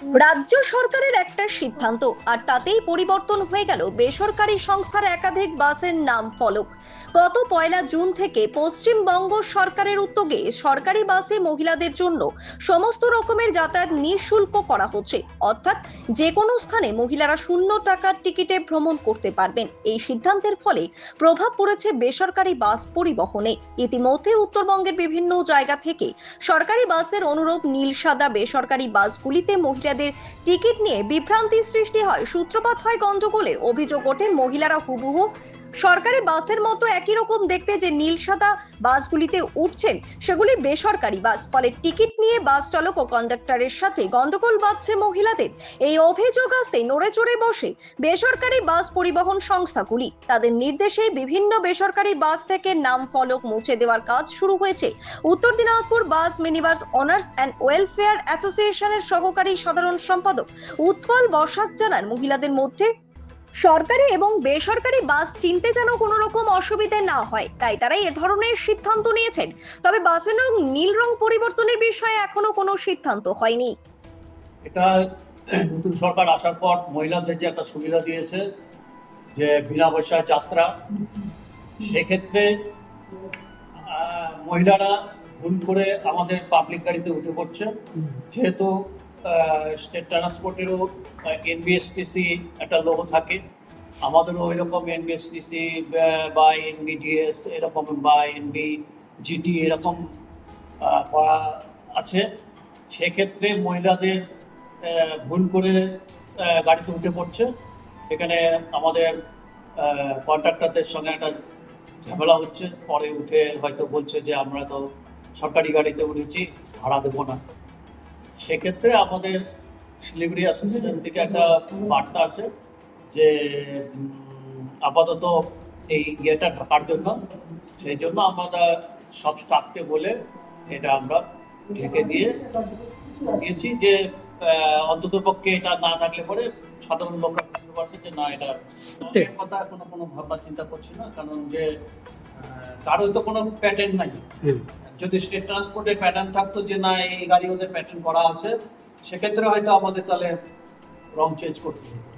রাজ্য সরকারের একটা সিদ্ধান্ত আর তাতেই পরিবর্তন হয়ে গেল বেসরকারি সংস্থার একাধিক বাসের নাম ফলক। গত 1 জুন থেকে পশ্চিমবঙ্গ সরকারের উদ্যোগে সরকারি বাসে মহিলাদের জন্য সমস্ত রকমের যাতায়াত নিঃশুল্ক করা হচ্ছে, অর্থাৎ যে কোনো স্থানে মহিলারা 0 টাকার টিকিটে ভ্রমণ করতে পারবেন। এই সিদ্ধান্তের ফলে প্রভাব পড়েছে বেসরকারি বাস পরিবহনে। ইতিমধ্যে উত্তরবঙ্গের বিভিন্ন জায়গা থেকে সরকারি বাসের অনুরূপ নীল সাদা বেসরকারি বাসগুলিতে মহিলাদের টিকিট নিয়ে বিভ্রান্তি সৃষ্টি হয়, সূত্রপাত হয় গন্ডগোলের। অভিযোগ ওঠে মহিলারা হুবহু সরকারি বাসের মতো একই রকম দেখতে যে নীল সাদা বাসগুলিতে উঠছেন সেগুলি বেসরকারি বাস, ফলে টিকিট নিয়ে বাস চালক ও কন্ডাক্টরের সাথে গন্ডগোল বাঁধছে মহিলাদের। এই অভিযোগ আসতেই নড়ে চড়ে বসে বেসরকারি বাস পরিবহন সংস্থাগুলি। তাদের নির্দেশে বিভিন্ন বেসরকারি বাস থেকে নাম ফলক মুছে দেওয়ার কাজ শুরু হয়েছে। উত্তর Dinajpur bus minibus honours and welfare অ্যাসোসিয়েশনের সহকারী সাধারণ সম্পাদক উৎপল বসাক জানান, মহিলাদের মধ্যে সরকারি এবং বেসরকারি বাস চিনতে যেন কোনো রকম অসুবিধা না হয়, তাই তারা এ ধরনের সিদ্ধান্ত নিয়েছেন। তবে বাসের নীল রং পরিবর্তনের বিষয়ে এখনো কোনো সিদ্ধান্ত হয়নি। এটা নতুন সরকার আসার পর মহিলাদের যে একটা সুবিধা দিয়েছে যে বিনা পয়সায় যাত্রা, সেক্ষেত্রে মহিলারা ভুল করে আমাদের পাবলিক গাড়িতে উঠে পড়ছে। যেহেতু স্টেট ট্রান্সপোর্টেরও এনবিএসটিসি একটা লোগো থাকে, আমাদেরও ওই রকম এনবিএসটিসি বা এনবিডিএস এরকম বা এনবিজিটি এরকম করা আছে। সেক্ষেত্রে মহিলাদের ভুল করে গাড়িতে উঠে পড়ছে। সেখানে আমাদের কন্ট্রাক্টরদের সঙ্গে একটা ঝামেলা হচ্ছে। পরে উঠে হয়তো বলছে যে আমরা তো সরকারি গাড়িতে উঠেছি, ভাড়া দেবো না। সেক্ষেত্রে আমাদের শিলিগুড়ি অ্যাসোসিয়েশন থেকে একটা বার্তা আছে যে আপাতত এই ইয়েটা ঢাকার জন্য, সেই জন্য আমরা সব স্টাফকে বলে এটা আমরা ঢেকে দিয়েছি যে অন্তত পক্ষে এটা না থাকলে পরে সাধারণ লোকরা বুঝতে পারবে যে না, এটা কথা এখনো কোনো ভাবনা চিন্তা করছি না। কারণ যে কারোই তো কোনো প্যাটার্ন নাই। যদি স্টেট ট্রান্সপোর্টের প্যাটার্ন থাকতো যে না এই গাড়ি ওদের প্যাটার্ন করা আছে, সেক্ষেত্রে হয়তো আমাদের তাহলে রং চেঞ্জ করতে হবে।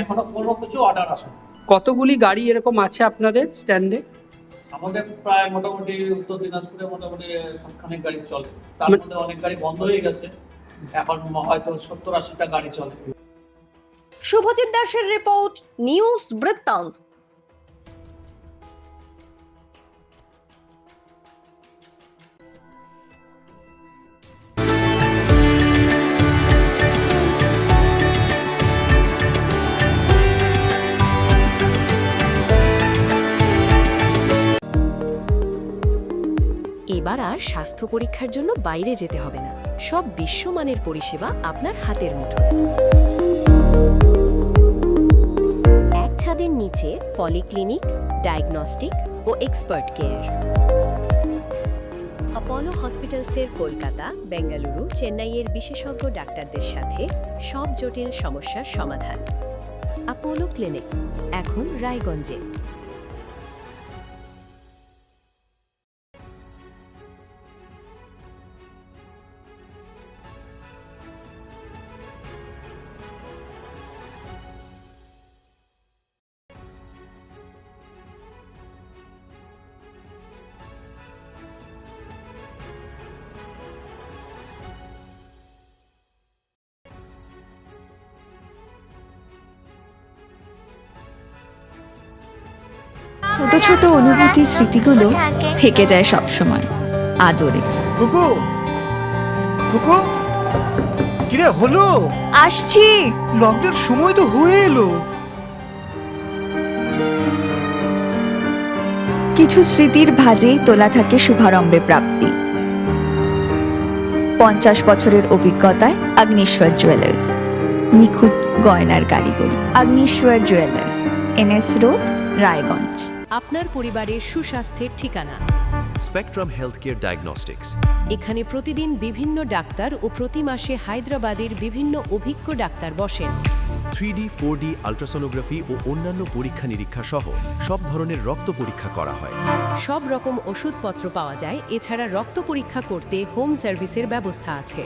এখনো কোনো কিছু অর্ডার আসে। কতগুলি গাড়ি এরকম আছে আপনাদের স্ট্যান্ডে? আমাদের প্রায় মোটামুটি উত্তর দিনাজপুরে মোটামুটি সবখানেক গাড়ি চলে। তার মধ্যে অনেক গাড়ি বন্ধ হয়ে গেছে, এখন হয়তো 70-80টা গাড়ি চলে। শুভজিৎ দাসের রিপোর্ট, নিউজ বৃত্তান্ত। এবার আর স্বাস্থ্য পরীক্ষার জন্য বাইরে যেতে হবে না, সব বিশ্বমানের পরিষেবা আপনার হাতের মুঠোয়। এক ছাদের নিচে পলিক্লিনিক, ডায়াগনস্টিক ও এক্সপার্ট কেয়ার। অপোলো হসপিটালসের কলকাতা, বেঙ্গালুরু, চেন্নাইয়ের বিশেষজ্ঞ ডাক্তারদের সাথে সব জটিল সমস্যার সমাধান। অপোলো ক্লিনিক এখন রায়গঞ্জে। ছোট ছোট অনুভূতি, স্মৃতিগুলো থেকে যায় সব সময় আদরে। কুকু কুকু, কিরে হলো? আসছি। লকডাউন সময় তো হয়ে এলো। কিছু স্মৃতির ভাজেই তোলা থাকে শুভারম্ভে প্রাপ্তি। 50 বছরের অভিজ্ঞতায় আগ্নেশ্বর জুয়েলার্স, নিখুঁত গয়নার কারিগরি। Agneshwar jewellers, NS road, Raiganj. আপনার পরিবারের সুস্বাস্থ্যের ঠিকানা। Spectrum healthcare diagnostics. এখানে প্রতিদিন বিভিন্ন ডাক্তার ও প্রতি মাসে হায়দ্রাবাদের বিভিন্ন অভিজ্ঞ ডাক্তার বসেন। 3D, 4D আল্ট্রাসোনোগ্রাফি ও অন্যান্য পরীক্ষা নিরীক্ষা সহ সব ধরনের রক্ত পরীক্ষা করা হয়। সব রকম ওষুধপত্র পাওয়া যায়, এছাড়া রক্ত পরীক্ষা করতে হোম সার্ভিসের ব্যবস্থা আছে।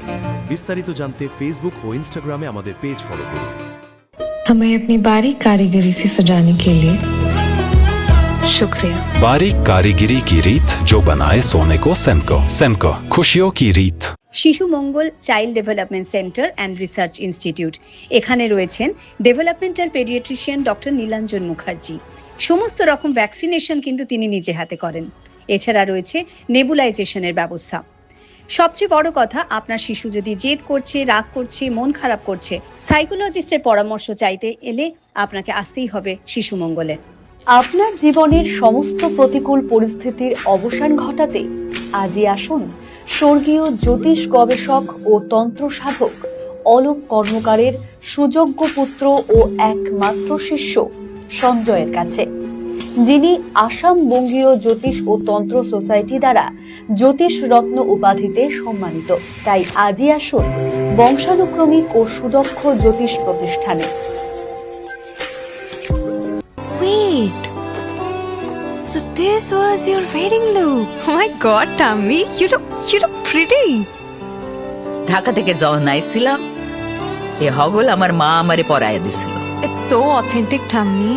বিস্তারিত জানতে ফেসবুক ও ইনস্টাগ্রামে আমাদের পেজ ফলো করুন। हमें अपनी बारीक कारीगरी से सजाने के लिए शुक्रिया। बारीक कारीगरी की रीत जो बनाए सोने को सेनको। सेनको खुशियों की रीत। Shishu Mangal child development centre and research institute, এখানে রয়েছেন developmental paediatrician doctor Nilanjan Mukherjee. সমস্ত রকম ভ্যাকসিনেশন কিন্তু তিনি নিজে হাতে করেন। এছাড়া রয়েছে নেবুলাইজেশনের ব্যবস্থা। সবচেয়ে বড় কথা, আপনার শিশু যদি জেদ করছে, রাগ করছে, মন খারাপ করছে, সাইকোলজিস্টের পরামর্শ চাইতে এলে আপনাকে আসতেই হবে শিশু মঙ্গলে। আপনার জীবনের সমস্ত প্রতিকূল পরিস্থিতির অবসান ঘটাতে আজই আসুন স্বর্গীয় জ্যোতিষ গবেষক ও তন্ত্র সাধক অলোক কর্মকারের সুযোগ্য পুত্র ও একমাত্র শিষ্য সঞ্জয়ের কাছে, যিনি আসাম বঙ্গীয় জ্যোতিষ ও তন্ত্র সোসাইটি দ্বারা জ্যোতিষ রত্ন উপাধিতে সম্মানিত। তাই আজই আসুন বংশানুক্রমিক ও সুদক্ষ জ্যোতিষ প্রতিষ্ঠানে। Wait. So this was your wedding look. Oh my god, Tammy, you look pretty. Dhaka থেকে যখন আইছিলাম, এ হগল আমার মা আমারে পরাইয়া দিছিল। It's so authentic, Tammy.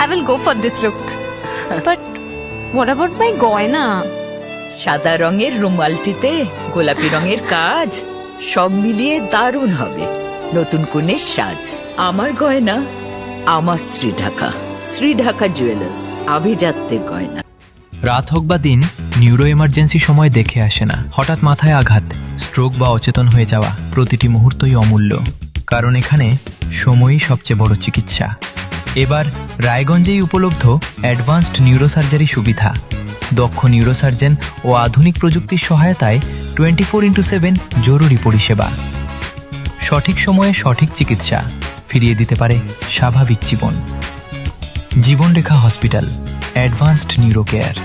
I will go for this look. But what about my goina? সাদা রঙের রুমালটিতে গোলাপি রঙের কাজ, সব মিলিয়ে দারুণ হবে নতুন কনের সাজ। আমার গয়না আমার শ্রী ঢাকা জুয়েলার্স, আভিজাত্যের গয়না। রাত হোক বা দিন, নিউরো এমার্জেন্সি সময় দেখে আসে না। হঠাৎ মাথায় আঘাত, স্ট্রোক বা অচেতন হয়ে যাওয়া, প্রতিটি মুহূর্তই অমূল্য, কারণ এখানে সময়ই সবচেয়ে বড় চিকিৎসা। এবার রায়গঞ্জেই উপলব্ধ অ্যাডভান্সড নিউরোসার্জারি সুবিধা। দক্ষ নিউরোসার্জন ও আধুনিক প্রযুক্তির সহায়তায় 24x7 জরুরি পরিষেবা। সঠিক সময়ে সঠিক চিকিৎসা ফিরিয়ে দিতে পারে স্বাভাবিক জীবন। জীবনরেখা হসপিটাল, অ্যাডভান্সড নিউরো কেয়ার।